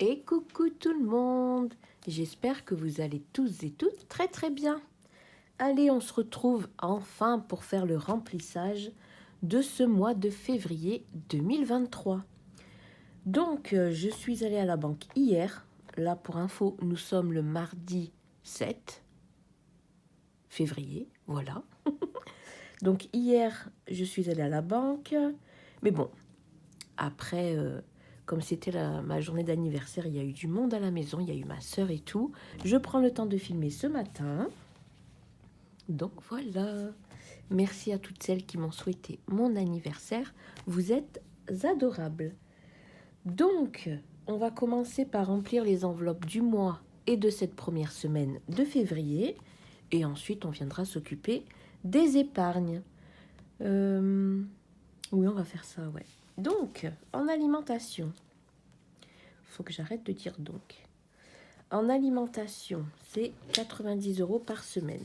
Et coucou tout le monde, j'espère que vous allez tous et toutes très très bien. Allez, on se retrouve enfin pour faire le remplissage de ce mois de février 2023. Donc, je suis allée à la banque hier. Là, pour info, nous sommes le mardi 7 février, voilà. Donc, hier, je suis allée à la banque. Mais bon, après... comme c'était ma journée d'anniversaire, il y a eu du monde à la maison, il y a eu ma sœur et tout. Je prends le temps de filmer ce matin. Donc voilà. Merci à toutes celles qui m'ont souhaité mon anniversaire. Vous êtes adorables. Donc, on va commencer par remplir les enveloppes du mois et de cette première semaine de février. Et ensuite, on viendra s'occuper des épargnes. Oui, on va faire ça, ouais. Donc, en alimentation, faut que j'arrête de dire donc. En alimentation, c'est 90 € par semaine.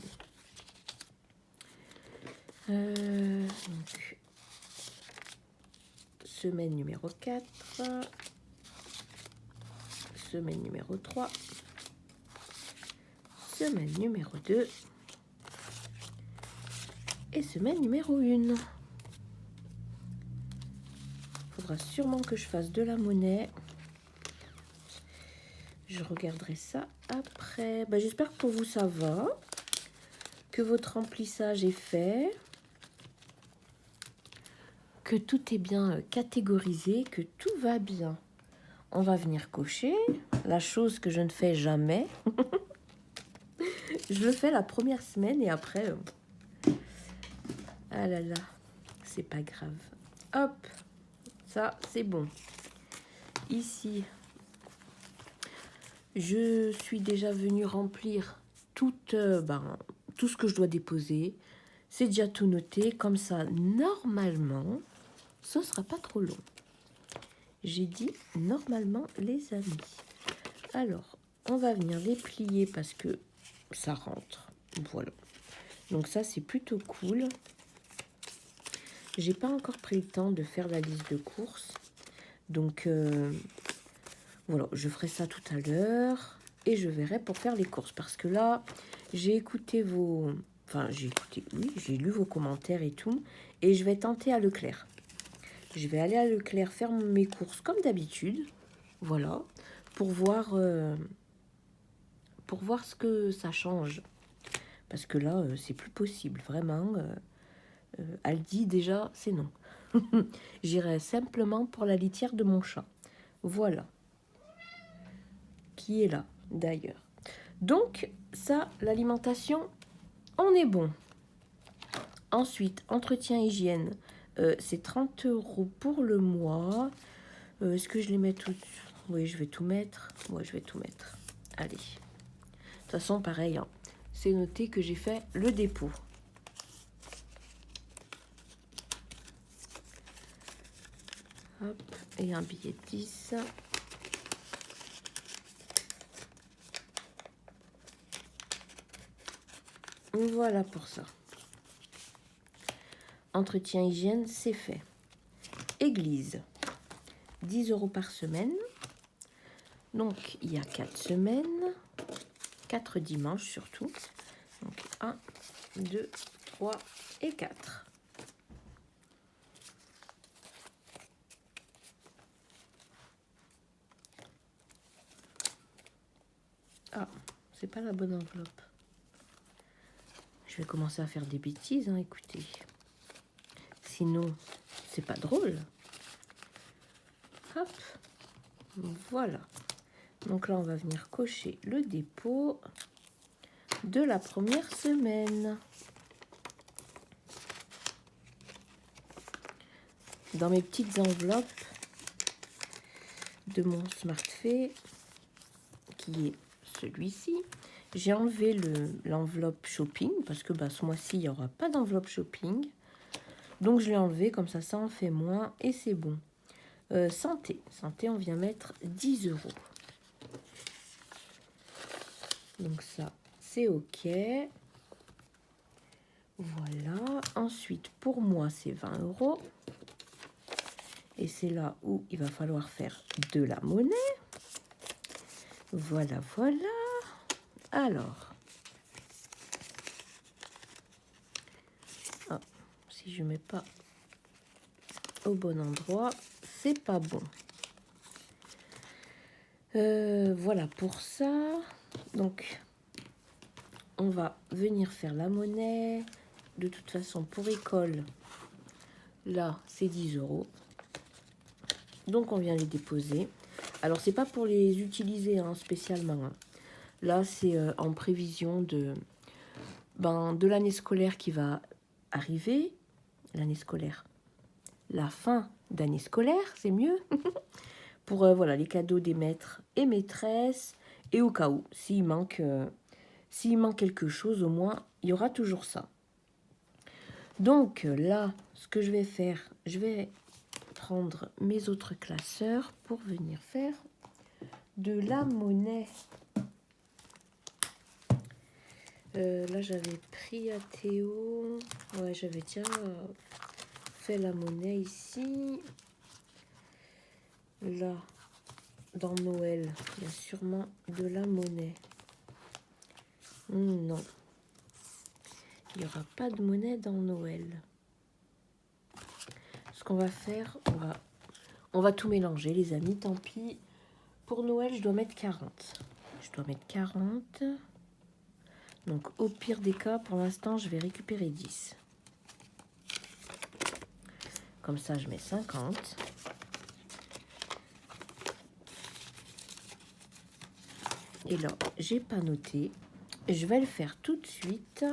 Donc, semaine numéro 4, semaine numéro 3, semaine numéro 2 et semaine numéro 1. Faudra sûrement que je fasse de la monnaie. Je regarderai ça après. J'espère que pour vous ça va, que votre remplissage est fait, que tout est bien catégorisé, que tout va bien. On va venir cocher la chose que je ne fais jamais. Je le fais la première semaine et après... Ah là là, c'est pas grave. Hop, ça c'est bon. Ici, je suis déjà venue remplir tout ce que je dois déposer. C'est déjà tout noté. Comme ça, normalement, ce sera pas trop long. J'ai dit normalement, les amis. Alors, on va venir les plier parce que ça rentre. Voilà. Donc ça, c'est plutôt cool. J'ai pas encore pris le temps de faire la liste de courses. Donc, voilà, je ferai ça tout à l'heure. Et je verrai pour faire les courses. Parce que là, j'ai écouté vos... Enfin, j'ai lu vos commentaires et tout. Et je vais tenter à Leclerc. Je vais aller à Leclerc faire mes courses comme d'habitude. Voilà. Pour voir ce que ça change. Parce que là, c'est plus possible. Vraiment, Aldi, déjà, c'est non. J'irai simplement pour la litière de mon chat. Voilà. Qui est là, d'ailleurs. Donc, ça, l'alimentation, on est bon. Ensuite, entretien hygiène, c'est 30 € pour le mois. Est-ce que je les mets toutes? Oui, je vais tout mettre. Ouais, je vais tout mettre. Allez. De toute façon, pareil, hein, c'est noté que j'ai fait le dépôt. Hop, et un billet de 10. Voilà pour ça. Entretien hygiène, c'est fait. Église, 10 € par semaine. Donc, il y a 4 semaines, 4 dimanches surtout. Donc, 1, 2, 3 et 4. Ah, c'est pas la bonne enveloppe. Je vais commencer à faire des bêtises, hein, écoutez. Sinon, c'est pas drôle. Hop, voilà. Donc là, on va venir cocher le dépôt de la première semaine. Dans mes petites enveloppes de mon SmartFay, qui est celui-ci, j'ai enlevé l'enveloppe shopping, parce que ce mois-ci, il n'y aura pas d'enveloppe shopping. Donc, je l'ai enlevé, comme ça en fait moins, et c'est bon. Santé, on vient mettre 10 €. Donc ça, c'est OK. Voilà. Ensuite, pour moi, c'est 20 €. Et c'est là où il va falloir faire de la monnaie. Voilà, voilà. Alors, ah, si je mets pas au bon endroit, c'est pas bon. Voilà pour ça. Donc, on va venir faire la monnaie. De toute façon, pour école, là, c'est 10 €. Donc, on vient les déposer. Alors, c'est pas pour les utiliser hein, spécialement. Hein. Là, c'est en prévision de l'année scolaire qui va arriver. L'année scolaire. La fin d'année scolaire, c'est mieux. Pour voilà, les cadeaux des maîtres et maîtresses. Et au cas où, s'il manque quelque chose, au moins, il y aura toujours ça. Donc là, ce que je vais faire, je vais prendre mes autres classeurs pour venir faire de la monnaie. Là, j'avais pris à Théo. Ouais, j'avais déjà fait la monnaie ici. Là, dans Noël, il y a sûrement de la monnaie. Non. Il n'y aura pas de monnaie dans Noël. Ce qu'on va faire, on va tout mélanger, les amis. Tant pis. Pour Noël, je dois mettre 40. Je dois mettre 40. Donc, au pire des cas, pour l'instant, je vais récupérer 10. Comme ça, je mets 50. Et là, j'ai pas noté. Je vais le faire tout de suite.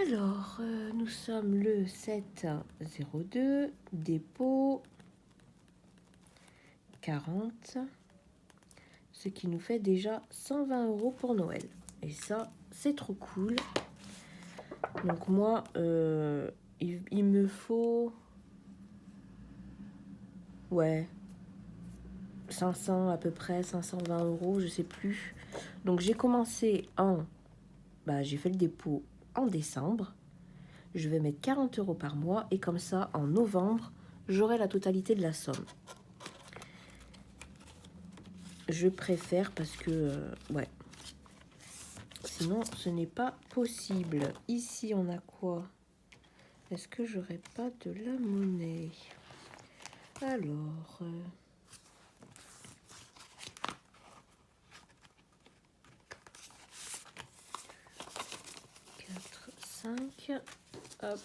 Alors, nous sommes le 7/02, dépôt 40, ce qui nous fait déjà 120 € pour Noël. Et ça, c'est trop cool. Donc moi, il me faut... Ouais, 500 à peu près, 520 €, je sais plus. Donc j'ai commencé j'ai fait le dépôt en décembre. Je vais mettre 40 € par mois et comme ça, en novembre, j'aurai la totalité de la somme. Je préfère parce que, ouais. Sinon, ce n'est pas possible. Ici, on a quoi? Est-ce que j'aurais pas de la monnaie? Alors... 4, 5. Hop.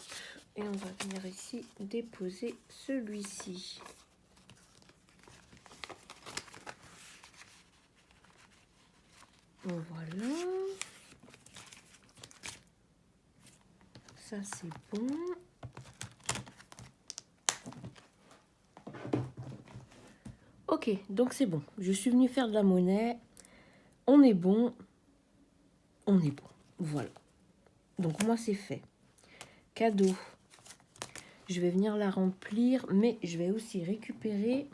Et on va venir ici déposer celui-ci. Voilà. Ça, c'est bon. Ok, donc c'est bon. Je suis venue faire de la monnaie. On est bon. On est bon. Voilà. Donc moi, c'est fait. Cadeau. Je vais venir la remplir, mais je vais aussi récupérer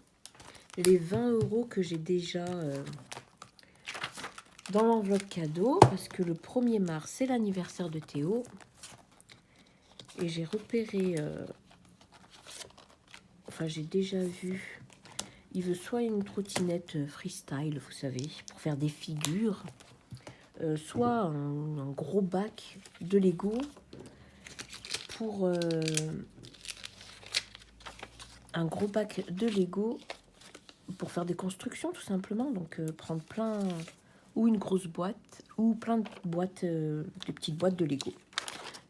les 20 € que j'ai déjà dans l'enveloppe cadeau, parce que le 1er mars, c'est l'anniversaire de Théo. Et j'ai repéré... j'ai déjà vu... Il veut soit une trottinette freestyle, vous savez, pour faire des figures, soit un gros bac de Lego pour... un gros bac de Lego pour faire des constructions, tout simplement. Donc, prendre plein... Ou une grosse boîte, ou plein de boîtes, de petites boîtes de Lego.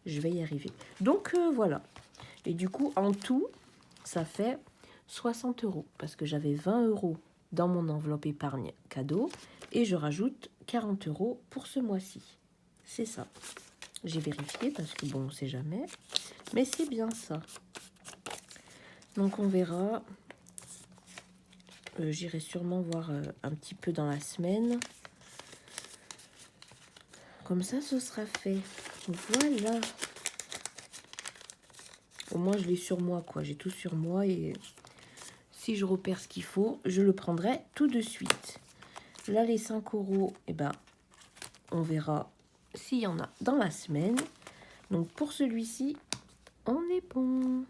Je vais y arriver. Donc, voilà. Et du coup, en tout, ça fait 60 €. Parce que j'avais 20 € dans mon enveloppe épargne cadeau. Et je rajoute 40 € pour ce mois-ci. C'est ça. J'ai vérifié parce que, bon, on ne sait jamais. Mais c'est bien ça. Donc, on verra. J'irai sûrement voir un petit peu dans la semaine. Comme ça, ce sera fait. Voilà. Au moins, je l'ai sur moi, quoi. J'ai tout sur moi et si je repère ce qu'il faut, je le prendrai tout de suite. Là, les 5 €, on verra s'il y en a dans la semaine. Donc, pour celui-ci, on est bon.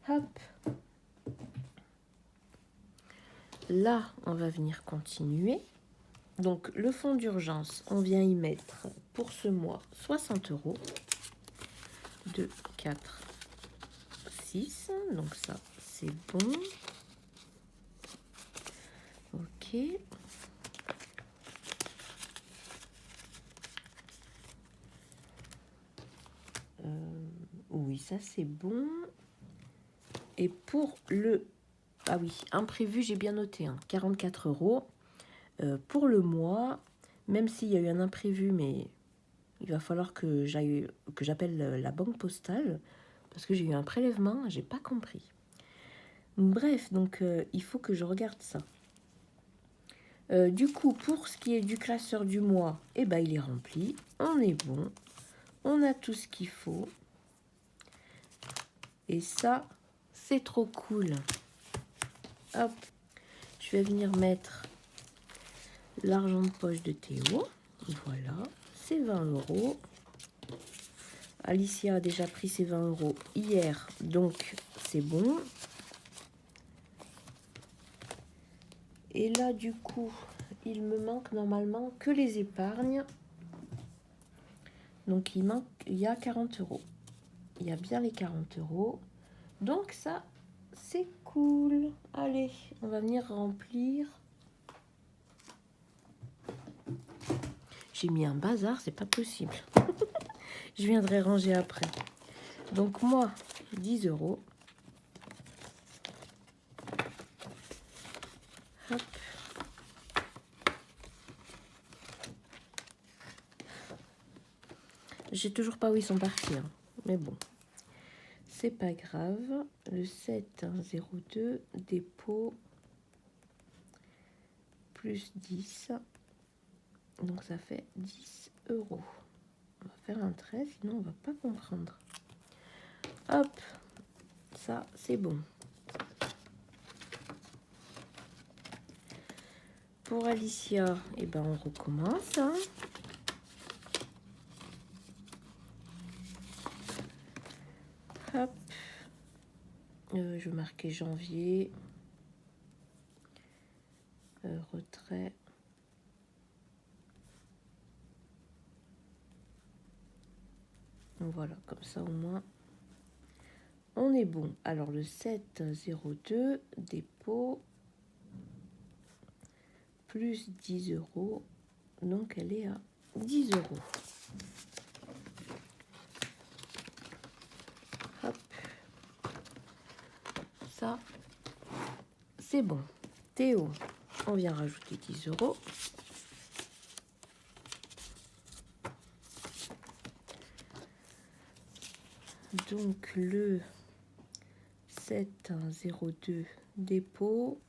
Hop. Là, on va venir continuer. Donc, le fonds d'urgence, on vient y mettre pour ce mois 60 euros. 2, 4, 6. Donc ça, c'est bon. Ok. Oui, ça c'est bon. Et pour le... Ah oui, imprévu, j'ai bien noté, hein, 44 euros. Pour le mois, même s'il y a eu un imprévu, mais il va falloir que j'appelle la banque postale, parce que j'ai eu un prélèvement, j'ai pas compris. Bref, donc il faut que je regarde ça. Du coup, pour ce qui est du classeur du mois, eh ben, il est rempli. On est bon. On a tout ce qu'il faut. Et ça, c'est trop cool. Hop. Je vais venir mettre l'argent de poche de Théo. Voilà. C'est 20 euros. Alicia a déjà pris ses 20 euros hier. Donc, c'est bon. Et là, du coup, il me manque normalement que les épargnes. Donc, il y a 40 euros. Il y a bien les 40 euros. Donc, ça, c'est cool. Allez, on va venir remplir. J'ai mis un bazar, c'est pas possible. Je viendrai ranger après. Donc, moi, 10 euros. Hop. Je sais toujours pas où ils sont partis, hein. Mais bon, c'est pas grave. Le 7,02 dépôt plus 10. Donc ça fait 10 euros. On va faire un trait, sinon on va pas comprendre. Hop, ça c'est bon. Pour Alicia, eh ben on recommence, hein. Hop. Je vais marquer janvier. Retrait. Voilà, comme ça au moins on est bon. Alors le 7,02 dépôt plus 10 euros. Donc elle est à 10 euros. Hop. Ça, c'est bon. Théo, on vient rajouter 10 euros. Donc le 7,02 dépôt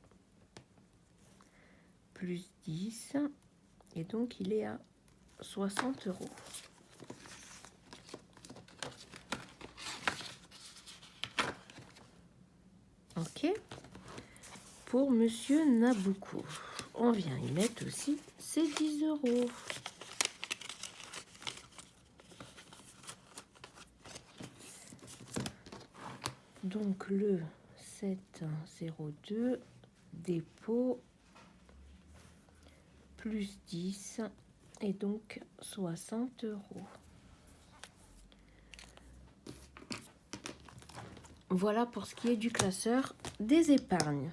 plus 10. Et donc il est à 60 euros. Ok. Pour Monsieur Nabucco, on vient y mettre aussi ces 10 euros. Donc le 7,02 dépôt plus 10 et donc 60 euros. Voilà pour ce qui est du classeur des épargnes.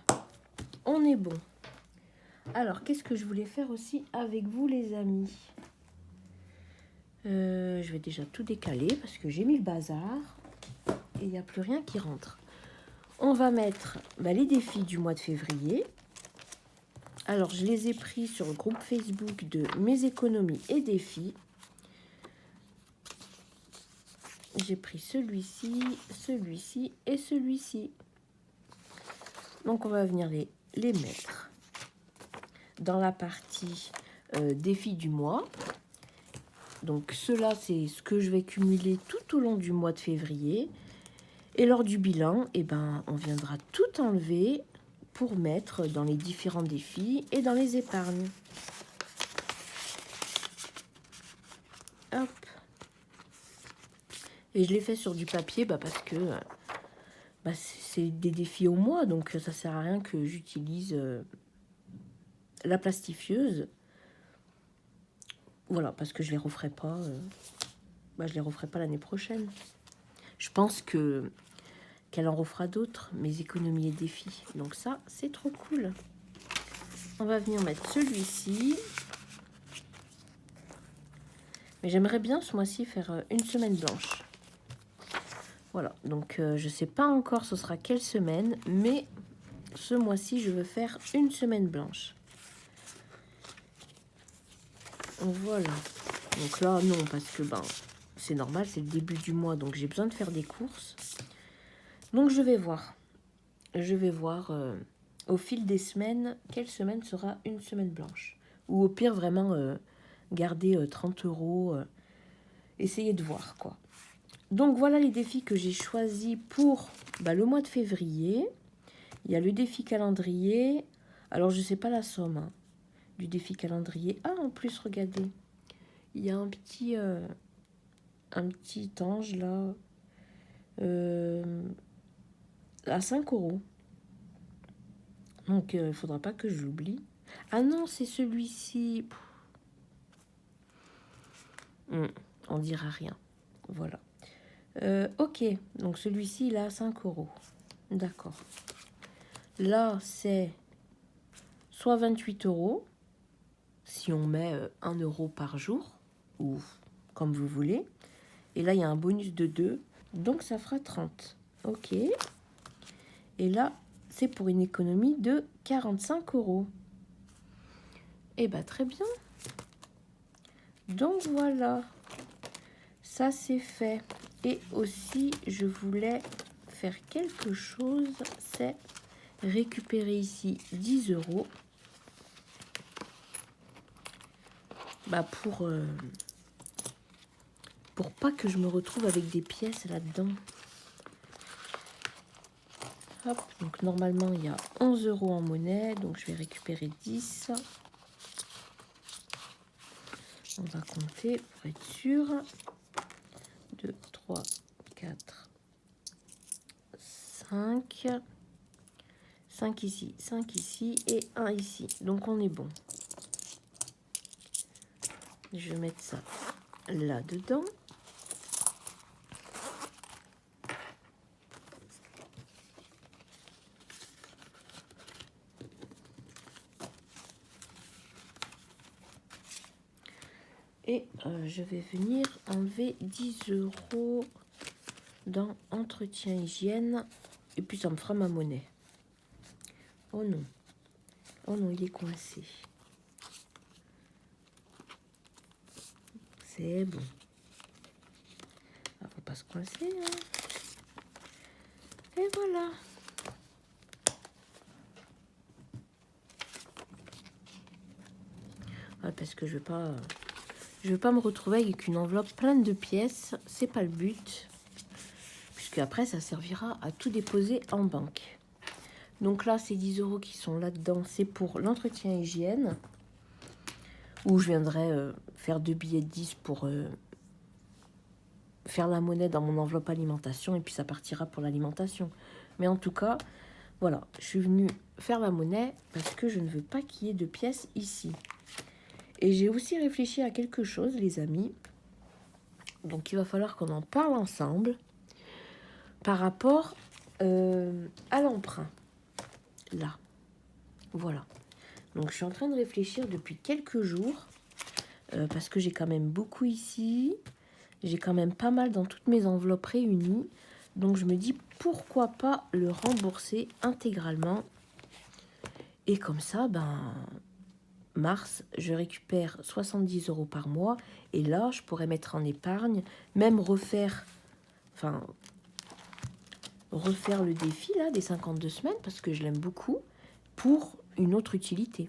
On est bon. Alors, qu'est-ce que je voulais faire aussi avec vous, les amis? Je vais déjà tout décaler parce que j'ai mis le bazar et il n'y a plus rien qui rentre. On va mettre les défis du mois de février. Alors, je les ai pris sur le groupe Facebook de Mes économies et défis. J'ai pris celui-ci, celui-ci et celui-ci. Donc, on va venir les mettre dans la partie défis du mois. Donc, cela, c'est ce que je vais cumuler tout au long du mois de février. Et lors du bilan, eh ben, on viendra tout enlever pour mettre dans les différents défis et dans les épargnes. Hop. Et je l'ai fait sur du papier parce que c'est des défis au mois, donc ça sert à rien que j'utilise la plastifieuse. Voilà, parce que je les referai pas. Je les referai pas l'année prochaine. Je pense que qu'elle en refera d'autres, mes économies et défis. Donc ça, c'est trop cool. On va venir mettre celui-ci. Mais j'aimerais bien ce mois-ci faire une semaine blanche. Voilà, donc je sais pas encore ce sera quelle semaine, mais ce mois-ci, je veux faire une semaine blanche. Voilà. Donc là, non, parce que c'est normal, c'est le début du mois, donc j'ai besoin de faire des courses. Donc je vais voir. Je vais voir au fil des semaines, quelle semaine sera une semaine blanche. Ou au pire, vraiment, garder 30 €. Essayer de voir, quoi. Donc voilà les défis que j'ai choisis pour le mois de février. Il y a le défi calendrier. Alors je sais pas la somme du défi calendrier. Ah, en plus, regardez. Il y a un petit ange là. À 5 €. Donc il ne faudra pas que je l'oublie. Ah non, c'est celui-ci. On dira rien. Voilà. Ok, donc celui-ci, il a 5 €. D'accord. Là, c'est soit 28 € si on met 1 € par jour, ou comme vous voulez. Et là, il y a un bonus de 2, donc ça fera 30. Ok. Et là, c'est pour une économie de 45 €. Eh bien, très bien. Donc voilà, ça c'est fait. Et aussi, je voulais faire quelque chose, c'est récupérer ici 10 €. Pour pas que je me retrouve avec des pièces là-dedans. Hop, donc normalement il y a 11 € en monnaie, donc je vais récupérer 10. On va compter pour être sûr. 2, 3, 4, 5. 5 ici, 5 ici et 1 ici. Donc on est bon. Je vais mettre ça là-dedans. Et je vais venir enlever 10 € dans entretien hygiène. Et puis ça me fera ma monnaie. Oh non. Oh non, il est coincé. C'est bon. Ah, faut pas se coincer, hein. Et voilà. Ah, parce que je veux pas me retrouver avec une enveloppe pleine de pièces. C'est pas le but. Puisque après, ça servira à tout déposer en banque. Donc là, ces 10 € qui sont là-dedans, c'est pour l'entretien hygiène. Où je viendrai faire 2 billets de 10 pour faire la monnaie dans mon enveloppe alimentation. Et puis ça partira pour l'alimentation. Mais en tout cas, voilà, je suis venue faire la monnaie parce que je ne veux pas qu'il y ait de pièces ici. Et j'ai aussi réfléchi à quelque chose, les amis. Donc il va falloir qu'on en parle ensemble par rapport à l'emprunt. Là, voilà. Donc je suis en train de réfléchir depuis quelques jours parce que j'ai quand même beaucoup ici. J'ai quand même pas mal dans toutes mes enveloppes réunies. Donc je me dis pourquoi pas le rembourser intégralement. Et comme ça, mars, je récupère 70 € par mois. Et là, je pourrais mettre en épargne, même refaire le défi là, des 52 semaines, parce que je l'aime beaucoup, pour une autre utilité.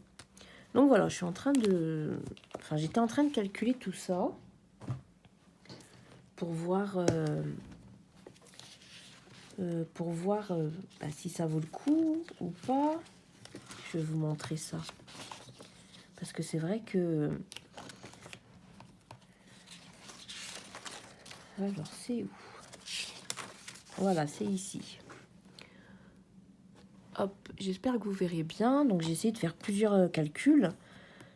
Donc voilà, j'étais en train de calculer tout ça pour voir, si ça vaut le coup ou pas. Je vais vous montrer ça. Parce que c'est vrai que... Alors, c'est où? Voilà, c'est ici. hop, j'espère que vous verrez bien. Donc, j'ai essayé de faire plusieurs calculs.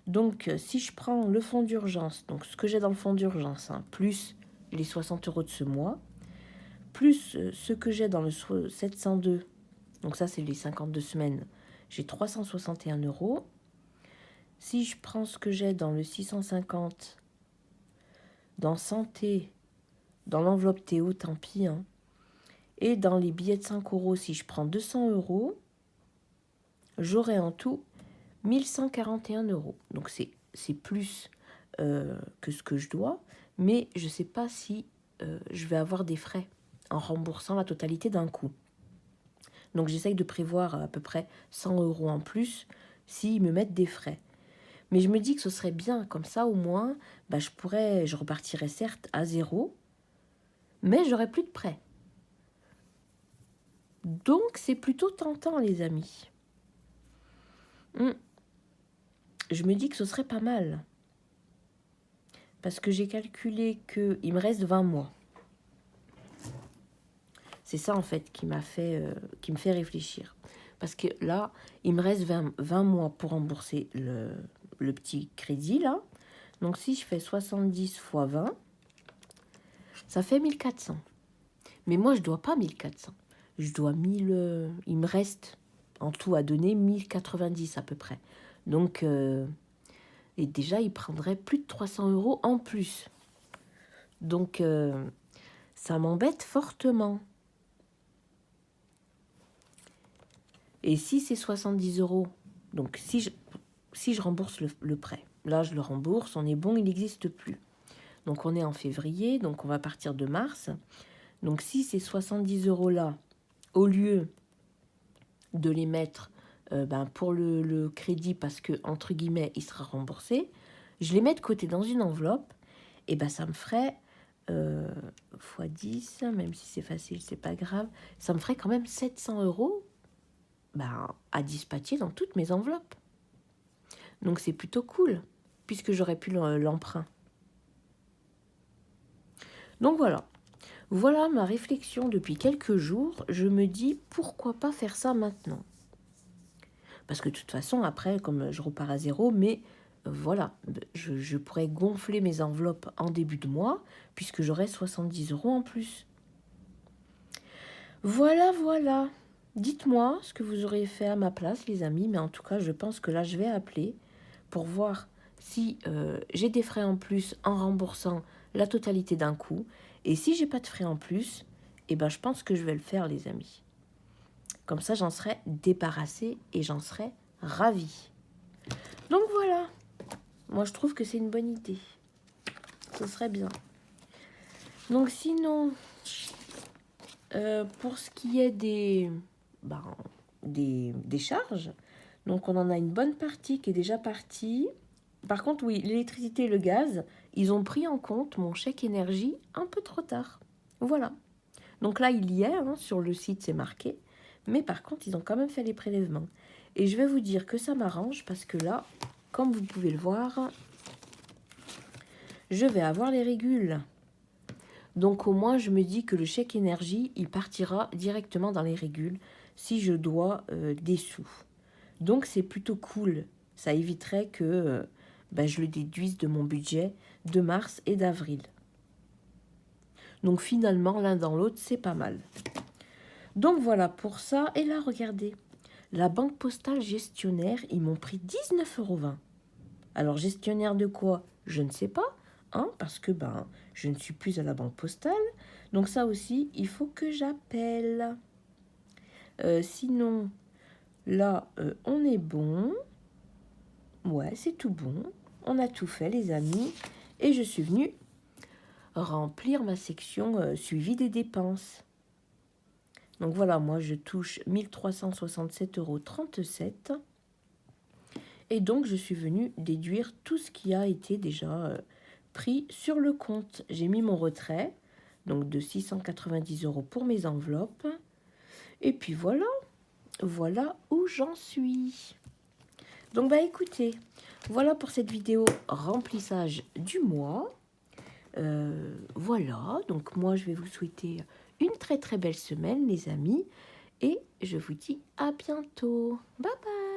Donc, si je prends le fonds d'urgence, donc ce que j'ai dans le fonds d'urgence, hein, plus les 60 € de ce mois, plus ce que j'ai dans le 702, donc ça, c'est les 52 semaines, j'ai 361 €. Si je prends ce que j'ai dans le 650, dans santé, dans l'enveloppe Théo, tant pis, hein, et dans les billets de 5 €, si je prends 200 €, j'aurai en tout 1141 €. Donc c'est plus que ce que je dois, mais je ne sais pas si je vais avoir des frais en remboursant la totalité d'un coup. Donc j'essaye de prévoir à peu près 100 € en plus s'ils me mettent des frais. Mais je me dis que ce serait bien, comme ça au moins, bah, je repartirais certes à zéro, mais j'aurais plus de prêts. Donc c'est plutôt tentant, les amis. Je me dis que ce serait pas mal. Parce que j'ai calculé qu'il me reste 20 mois. C'est ça, en fait, qui me fait réfléchir. Parce que là, il me reste 20 mois pour rembourser le petit crédit, là. Donc, si je fais 70 fois 20, ça fait 1400. Mais moi, je ne dois pas 1400. Je dois 1000... il me reste en tout à donner 1090 à peu près. Donc, et déjà, il prendrait plus de 300 € en plus. Donc, ça m'embête fortement. Et si c'est 70 €, donc si je rembourse le prêt, là je le rembourse, on est bon, il n'existe plus. Donc on est en février, donc on va partir de mars. Donc si ces 70 € là, au lieu de les mettre pour le crédit, parce que entre guillemets il sera remboursé, je les mets de côté dans une enveloppe, et ça me ferait x 10, même si c'est facile, c'est pas grave, ça me ferait quand même 700 € à dispatcher dans toutes mes enveloppes. Donc c'est plutôt cool, puisque j'aurais pu l'emprunt. Donc voilà ma réflexion depuis quelques jours. Je me dis, pourquoi pas faire ça maintenant? Parce que de toute façon, après, comme je repars à zéro, mais voilà, je pourrais gonfler mes enveloppes en début de mois, puisque j'aurai 70 € en plus. Voilà. Dites-moi ce que vous auriez fait à ma place, les amis, mais en tout cas, je pense que là, je vais appeler pour voir si j'ai des frais en plus en remboursant la totalité d'un coup. Et si j'ai pas de frais en plus, je pense que je vais le faire, les amis. Comme ça, j'en serai débarrassée et j'en serai ravie. Donc voilà, moi je trouve que c'est une bonne idée. Ce serait bien. Donc sinon, pour ce qui est des charges, donc on en a une bonne partie qui est déjà partie. Par contre, oui, l'électricité et le gaz, ils ont pris en compte mon chèque énergie un peu trop tard. Voilà. Donc là, il y est, sur le site, c'est marqué. Mais par contre, ils ont quand même fait les prélèvements. Et je vais vous dire que ça m'arrange parce que là, comme vous pouvez le voir, je vais avoir les régules. Donc au moins, je me dis que le chèque énergie, il partira directement dans les régules si je dois des sous. Donc c'est plutôt cool. Ça éviterait que je le déduise de mon budget de mars et d'avril. Donc finalement, l'un dans l'autre, c'est pas mal. Donc voilà pour ça. Et là, regardez, la banque postale gestionnaire, ils m'ont pris 19,20 €. Alors gestionnaire de quoi? Je ne sais pas, parce que je ne suis plus à la banque postale. Donc ça aussi, il faut que j'appelle. Sinon, là, on est bon. Ouais, c'est tout bon. On a tout fait, les amis. Et je suis venue remplir ma section suivi des dépenses. Donc voilà, moi, je touche 1367,37 €. Et donc, je suis venue déduire tout ce qui a été déjà pris sur le compte. J'ai mis mon retrait, donc de 690 € pour mes enveloppes. Et puis voilà où j'en suis. Donc, écoutez, voilà pour cette vidéo remplissage du mois. Voilà, donc moi, je vais vous souhaiter une très très belle semaine, les amis. Et je vous dis à bientôt. Bye bye.